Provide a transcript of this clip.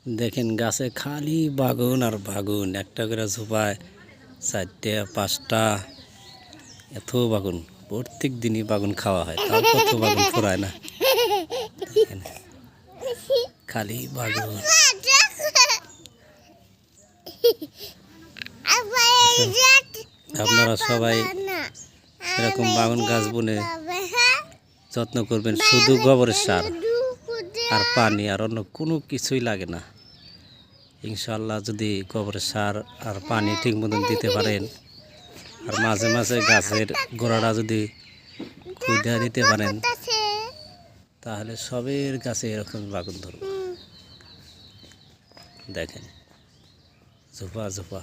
দেখেন গাছে খালি বাগুন আর বাগুন, একটা করে ঝোপায় 4টে 5টা, এত বাগুন। প্রত্যেক দিনই বাগুন খাওয়া হয়, তাও কত বাগুন ফুরায় না। দেখেন খালি বাগুন। আপনারা সবাই এরকম বাগুন গাছ বুনে যত্ন করবেন। শুধু গোবরের সার আর পানি, আর অন্য কোনো কিছুই লাগে না। ইনশাআল্লাহ যদি গোবরের সার আর পানি ঠিক মতন দিতে পারেন, আর মাঝে মাঝে গাছের গোড়াটা যদি খুঁড়ে দিতে পারেন, তাহলে সবের গাছে এরকম বাগুন ধরবে। দেখেন ঝোপা ঝোপা।